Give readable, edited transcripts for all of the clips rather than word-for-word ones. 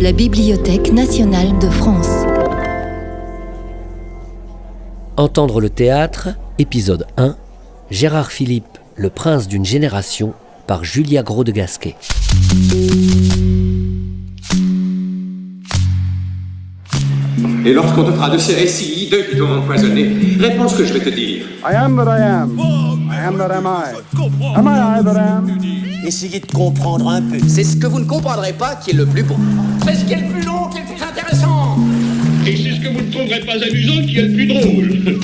la Bibliothèque nationale de France. Entendre le théâtre, épisode 1, Gérard Philipe, le prince d'une génération, par Julia Gros de Gasquet. Et lorsqu'on te fera de ces récits hideux qui t'ont empoisonné, réponds ce que je vais te dire. I am that I am. I am that am I. Am I that am? Essayez de comprendre un peu. C'est ce que vous ne comprendrez pas qui est le plus beau. C'est ce qui est le plus long, qui est le plus intéressant. Et c'est ce que vous ne trouverez pas amusant qui est le plus drôle.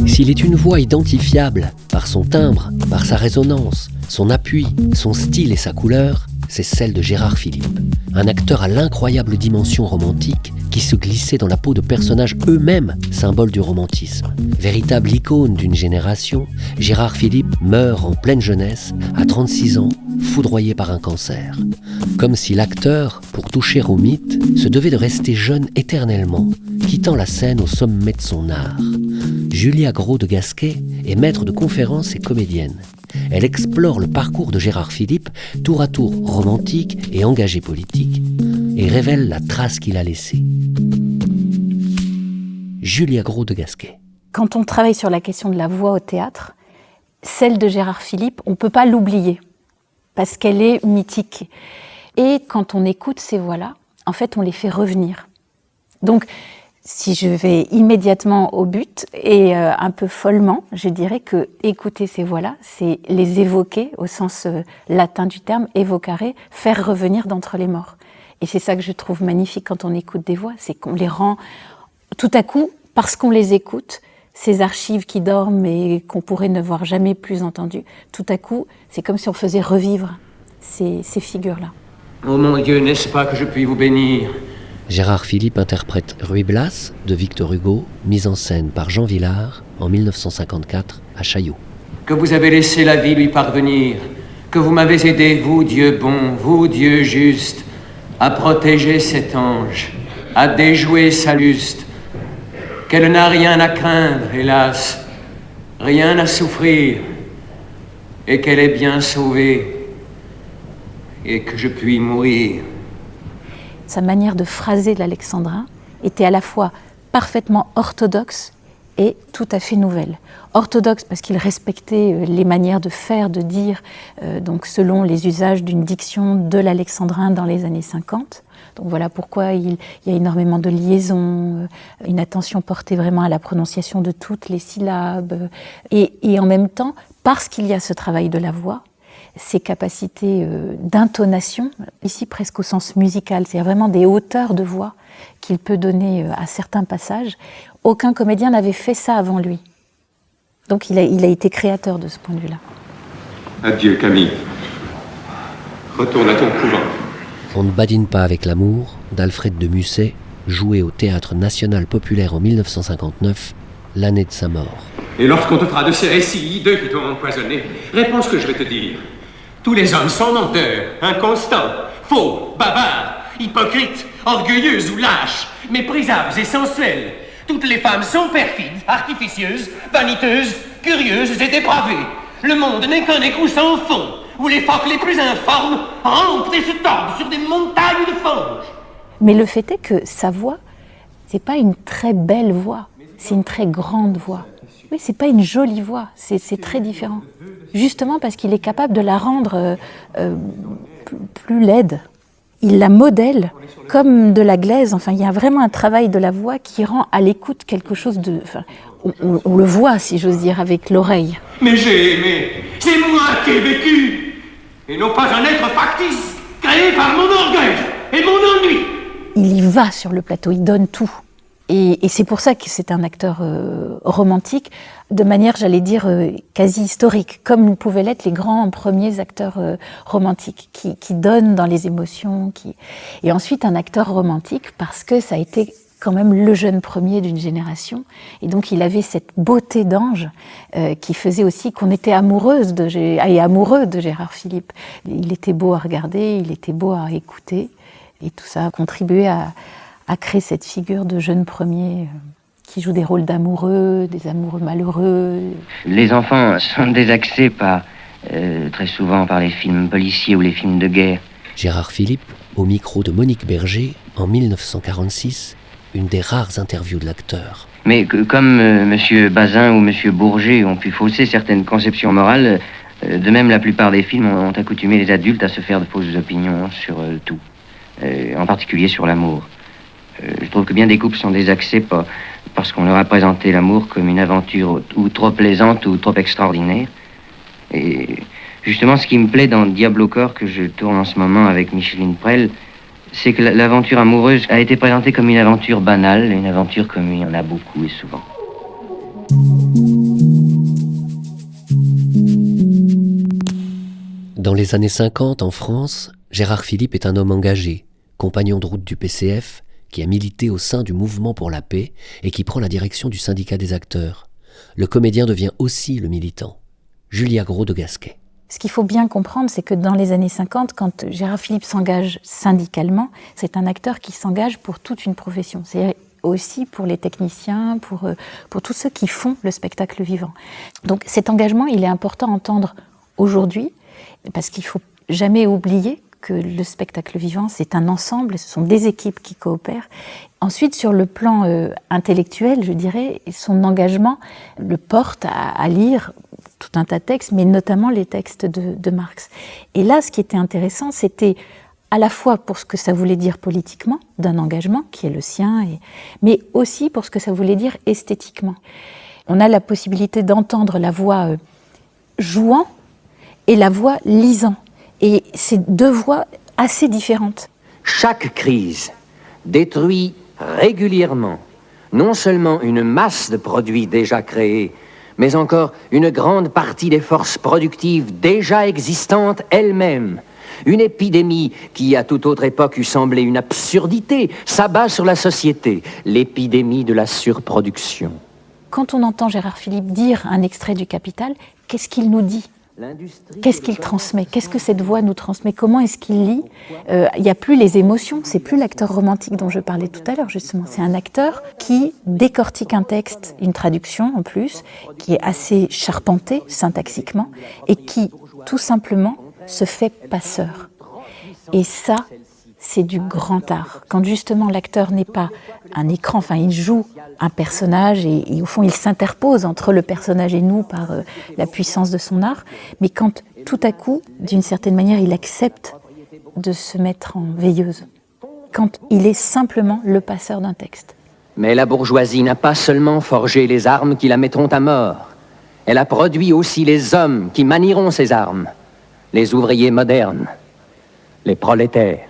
S'il est une voix identifiable par son timbre, par sa résonance, son appui, son style et sa couleur, c'est celle de Gérard Philipe, un acteur à l'incroyable dimension romantique qui se glissait dans la peau de personnages eux-mêmes symboles du romantisme. Véritable icône d'une génération, Gérard Philipe meurt en pleine jeunesse, à 36 ans, foudroyé par un cancer. Comme si l'acteur, pour toucher au mythe, se devait de rester jeune éternellement, quittant la scène au sommet de son art. Julia Gros de Gasquet est maître de conférences et comédienne. Elle explore le parcours de Gérard Philipe, tour à tour romantique et engagé politique, et révèle la trace qu'il a laissée. Julia Gros de Gasquet. Quand on travaille sur la question de la voix au théâtre, celle de Gérard Philipe, on ne peut pas l'oublier, parce qu'elle est mythique. Et quand on écoute ces voix-là, en fait, on les fait revenir. Donc, si je vais immédiatement au but, et un peu follement, je dirais que écouter ces voix-là, c'est les évoquer, au sens latin du terme, évocare, faire revenir d'entre les morts. Et c'est ça que je trouve magnifique quand on écoute des voix, c'est qu'on les rend, tout à coup, parce qu'on les écoute, ces archives qui dorment et qu'on pourrait ne voir jamais plus entendues, tout à coup, c'est comme si on faisait revivre ces figures-là. Oh mon Dieu, n'est-ce pas que je puis vous bénir? Gérard Philipe interprète Ruy Blas de Victor Hugo, mise en scène par Jean Vilar en 1954 à Chaillot. Que vous avez laissé la vie lui parvenir, que vous m'avez aidé, vous Dieu bon, vous Dieu juste, à protéger cet ange, à déjouer sa luste, qu'elle n'a rien à craindre, hélas, rien à souffrir, et qu'elle est bien sauvée, et que je puis mourir. Sa manière de phraser l'alexandrin était à la fois parfaitement orthodoxe et tout à fait nouvelle. Orthodoxe parce qu'il respectait les manières de faire, de dire, donc selon les usages d'une diction de l'alexandrin dans les années 50. Donc voilà pourquoi il y a énormément de liaisons, une attention portée vraiment à la prononciation de toutes les syllabes. Et en même temps, parce qu'il y a ce travail de la voix, ses capacités d'intonation, ici presque au sens musical, c'est vraiment des hauteurs de voix qu'il peut donner à certains passages. Aucun comédien n'avait fait ça avant lui. Donc il a été créateur de ce point de vue-là. Adieu Camille. Retourne à ton couvent. On ne badine pas avec l'amour d'Alfred de Musset, joué au Théâtre National Populaire en 1959, l'année de sa mort. Et lorsqu'on te fera de ces récits hideux qui t'ont empoisonné, réponds ce que je vais te dire. Tous les hommes sont menteurs, inconstants, faux, bavards, hypocrites, orgueilleux ou lâches, méprisables et sensuels. Toutes les femmes sont perfides, artificieuses, vaniteuses, curieuses et dépravées. Le monde n'est qu'un écrou sans fond, où les phoques les plus informes rampent et se tordent sur des montagnes de fange. Mais le fait est que sa voix, c'est pas une très belle voix, c'est une très grande voix. Oui, c'est pas une jolie voix, c'est très différent. Justement parce qu'il est capable de la rendre plus laide. Il la modèle comme de la glaise. Enfin, il y a vraiment un travail de la voix qui rend à l'écoute quelque chose de... Enfin, on le voit, si j'ose dire, avec l'oreille. Mais j'ai aimé, c'est moi qui ai vécu, et non pas un être factice, créé par mon orgueil et mon ennui. Il y va sur le plateau, il donne tout. Et c'est pour ça que c'est un acteur romantique, de manière, j'allais dire, quasi historique, comme pouvaient l'être les grands premiers acteurs romantiques, qui donnent dans les émotions. Et ensuite, un acteur romantique, parce que ça a été quand même le jeune premier d'une génération. Et donc, il avait cette beauté d'ange qui faisait aussi qu'on était amoureux de Gérard Philipe. Il était beau à regarder, il était beau à écouter. Et tout ça a contribué à créer cette figure de jeune premier qui joue des rôles d'amoureux, des amoureux malheureux. Les enfants sont désaxés très souvent par les films policiers ou les films de guerre. Gérard Philipe, au micro de Monique Berger, en 1946, une des rares interviews de l'acteur. Mais comme M. Bazin ou M. Bourget ont pu fausser certaines conceptions morales, de même la plupart des films ont accoutumé les adultes à se faire de fausses opinions sur tout, en particulier sur l'amour. Je trouve que bien des couples sont désaxés parce qu'on leur a présenté l'amour comme une aventure ou trop plaisante ou trop extraordinaire. Et justement, ce qui me plaît dans Diable au corps, que je tourne en ce moment avec Micheline Prel, c'est que l'aventure amoureuse a été présentée comme une aventure banale, une aventure comme il y en a beaucoup et souvent. Dans les années 50, en France, Gérard Philipe est un homme engagé, compagnon de route du PCF, qui a milité au sein du Mouvement pour la paix et qui prend la direction du syndicat des acteurs. Le comédien devient aussi le militant. Julia Gros de Gasquet. Ce qu'il faut bien comprendre, c'est que dans les années 50, quand Gérard Philipe s'engage syndicalement, c'est un acteur qui s'engage pour toute une profession. C'est aussi pour les techniciens, pour tous ceux qui font le spectacle vivant. Donc cet engagement, il est important à entendre aujourd'hui, parce qu'il ne faut jamais oublier que le spectacle vivant, c'est un ensemble, ce sont des équipes qui coopèrent. Ensuite, sur le plan intellectuel, je dirais, son engagement le porte à lire tout un tas de textes, mais notamment les textes de Marx. Et là, ce qui était intéressant, c'était à la fois pour ce que ça voulait dire politiquement, d'un engagement qui est le sien, mais aussi pour ce que ça voulait dire esthétiquement. On a la possibilité d'entendre la voix jouant et la voix lisant. Et c'est deux voix assez différentes. Chaque crise détruit régulièrement non seulement une masse de produits déjà créés, mais encore une grande partie des forces productives déjà existantes elles-mêmes. Une épidémie qui, à toute autre époque, eût semblé une absurdité, s'abat sur la société, l'épidémie de la surproduction. Quand on entend Gérard Philipe dire un extrait du Capital, qu'est-ce qu'il nous dit ? Qu'est-ce qu'il transmet ? Qu'est-ce que cette voix nous transmet ? Comment est-ce qu'il lit ? Il n'y a plus les émotions, c'est plus l'acteur romantique dont je parlais tout à l'heure, justement. C'est un acteur qui décortique un texte, une traduction en plus, qui est assez charpenté syntaxiquement, et qui, tout simplement, se fait passeur. Et ça, c'est du grand art. Quand justement l'acteur n'est pas un écran, enfin il joue un personnage et au fond il s'interpose entre le personnage et nous par la puissance de son art, mais quand tout à coup, d'une certaine manière, il accepte de se mettre en veilleuse, quand il est simplement le passeur d'un texte. Mais la bourgeoisie n'a pas seulement forgé les armes qui la mettront à mort, elle a produit aussi les hommes qui manieront ces armes, les ouvriers modernes, les prolétaires.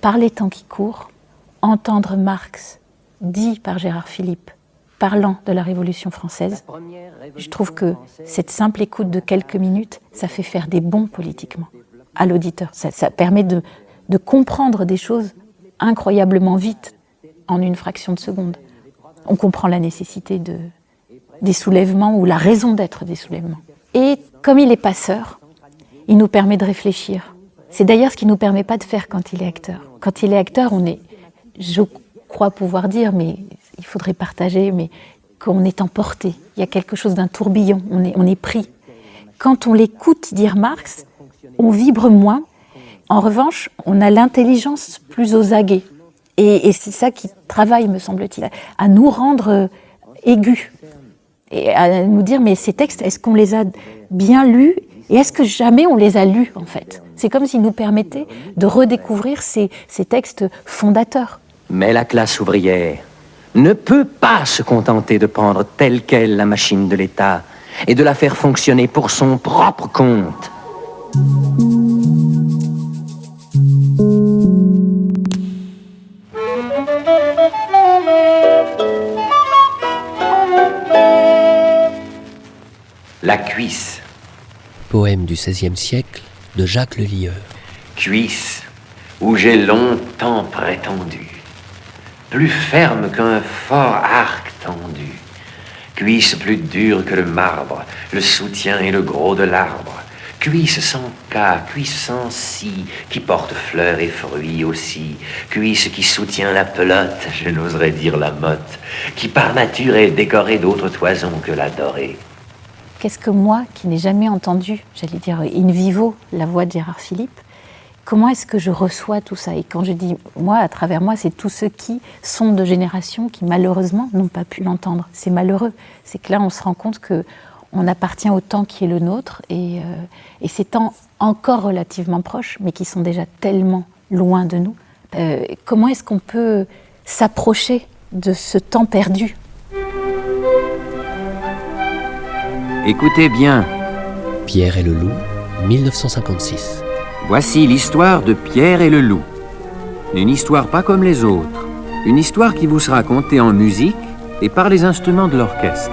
Par les temps qui courent, entendre Marx dit par Gérard Philipe, parlant de la Révolution française, je trouve que cette simple écoute de quelques minutes, ça fait faire des bonds politiquement à l'auditeur. Ça permet de comprendre des choses incroyablement vite, en une fraction de seconde. On comprend la nécessité des soulèvements ou la raison d'être des soulèvements. Et comme il est passeur, il nous permet de réfléchir. C'est d'ailleurs ce qu'il ne nous permet pas de faire quand il est acteur. Quand il est acteur, je crois pouvoir dire, mais il faudrait partager, mais qu'on est emporté. Il y a quelque chose d'un tourbillon, on est pris. Quand on l'écoute dire Marx, on vibre moins. En revanche, on a l'intelligence plus aux aguets. Et c'est ça qui travaille, me semble-t-il, à nous rendre aigus. Et à nous dire, mais ces textes, est-ce qu'on les a bien lus ? Et est-ce que jamais on les a lus, en fait ? C'est comme s'ils nous permettaient de redécouvrir ces textes fondateurs. Mais la classe ouvrière ne peut pas se contenter de prendre telle quelle la machine de l'État et de la faire fonctionner pour son propre compte. La cuisse. Poème du XVIe siècle de Jacques Lelieur. Cuisse où j'ai longtemps prétendu, plus ferme qu'un fort arc tendu, cuisse plus dure que le marbre, le soutien et le gros de l'arbre, cuisse sans cas, cuisse sans scie, qui porte fleurs et fruits aussi, cuisse qui soutient la pelote, je n'oserais dire la motte, qui par nature est décorée d'autres toisons que la dorée. Qu'est-ce que moi, qui n'ai jamais entendu, j'allais dire in vivo, la voix de Gérard Philipe, comment est-ce que je reçois tout ça ? Et quand je dis moi, à travers moi, c'est tous ceux qui sont de génération qui malheureusement n'ont pas pu l'entendre. C'est malheureux. C'est que là, on se rend compte qu'on appartient au temps qui est le nôtre et ces temps encore relativement proches, mais qui sont déjà tellement loin de nous. Comment est-ce qu'on peut s'approcher de ce temps perdu ? Écoutez bien. Pierre et le loup, 1956. Voici l'histoire de Pierre et le loup. Une histoire pas comme les autres. Une histoire qui vous sera contée en musique et par les instruments de l'orchestre.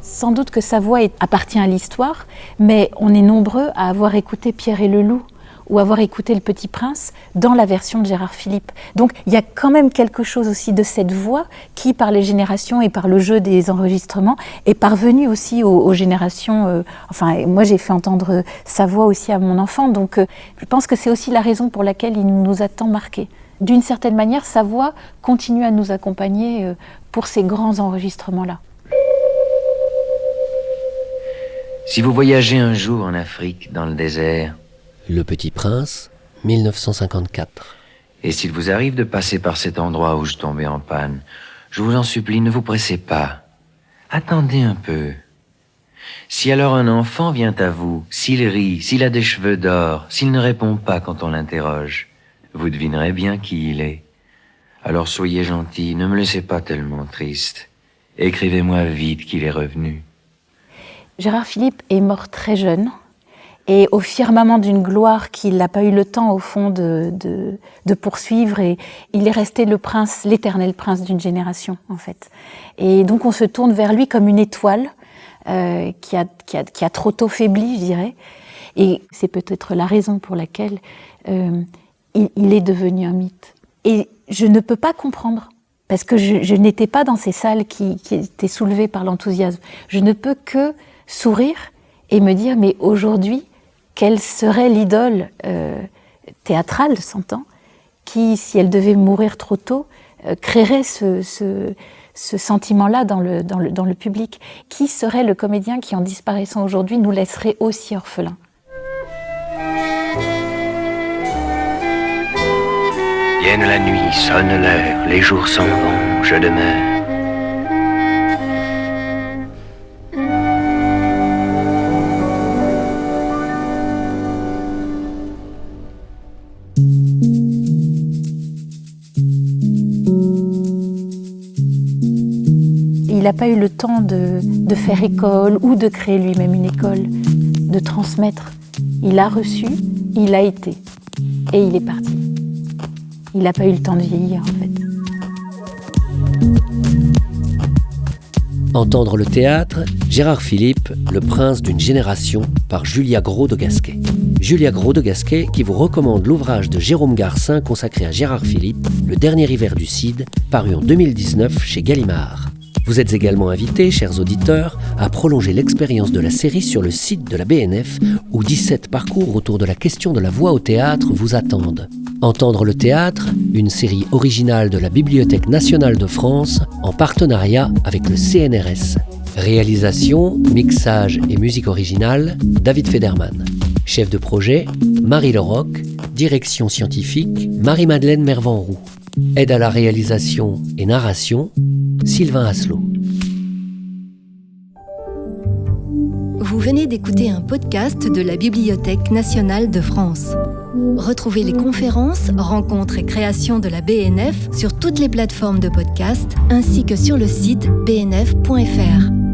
Sans doute que sa voix appartient à l'histoire, mais on est nombreux à avoir écouté Pierre et le loup ou avoir écouté Le Petit Prince dans la version de Gérard Philipe. Donc il y a quand même quelque chose aussi de cette voix qui, par les générations et par le jeu des enregistrements, est parvenue aussi aux générations... moi j'ai fait entendre sa voix aussi à mon enfant, donc je pense que c'est aussi la raison pour laquelle il nous a tant marqués. D'une certaine manière, sa voix continue à nous accompagner pour ces grands enregistrements-là. Si vous voyagez un jour en Afrique, dans le désert... Le Petit Prince, 1954. Et s'il vous arrive de passer par cet endroit où je tombais en panne, je vous en supplie, ne vous pressez pas. Attendez un peu. Si alors un enfant vient à vous, s'il rit, s'il a des cheveux d'or, s'il ne répond pas quand on l'interroge, vous devinerez bien qui il est. Alors soyez gentil, ne me laissez pas tellement triste. Écrivez-moi vite qu'il est revenu. Gérard Philipe est mort très jeune. Et au firmament d'une gloire qu'il n'a pas eu le temps, au fond, de poursuivre. Et il est resté le prince, l'éternel prince d'une génération, en fait. Et donc, on se tourne vers lui comme une étoile qui a trop tôt faibli, je dirais. Et c'est peut-être la raison pour laquelle il est devenu un mythe. Et je ne peux pas comprendre, parce que je n'étais pas dans ces salles qui étaient soulevées par l'enthousiasme. Je ne peux que sourire et me dire, mais aujourd'hui, quelle serait l'idole théâtrale, s'entend, qui, si elle devait mourir trop tôt, créerait ce sentiment-là dans le public. Qui serait le comédien qui, en disparaissant aujourd'hui, nous laisserait aussi orphelins ? Vienne la nuit, sonne l'heure, les jours s'en vont, je demeure. Il n'a pas eu le temps de faire école ou de créer lui-même une école, de transmettre. Il a reçu, il a été, et il est parti. Il n'a pas eu le temps de vieillir, en fait. Entendre le théâtre, Gérard Philipe, le prince d'une génération, par Julia Gros de Gasquet. Julia Gros de Gasquet qui vous recommande l'ouvrage de Jérôme Garcin consacré à Gérard Philipe, Le dernier hiver du Cid, paru en 2019 chez Gallimard. Vous êtes également invités, chers auditeurs, à prolonger l'expérience de la série sur le site de la BNF, où 17 parcours autour de la question de la voix au théâtre vous attendent. Entendre le théâtre, une série originale de la Bibliothèque nationale de France, en partenariat avec le CNRS. Réalisation, mixage et musique originale, David Federman. Chef de projet, Marie Leroc. Direction scientifique, Marie-Madeleine Mervanroux. Aide à la réalisation et narration, Sylvain Asselot. Vous venez d'écouter un podcast de la Bibliothèque nationale de France. Retrouvez les conférences, rencontres et créations de la BNF sur toutes les plateformes de podcast ainsi que sur le site bnf.fr.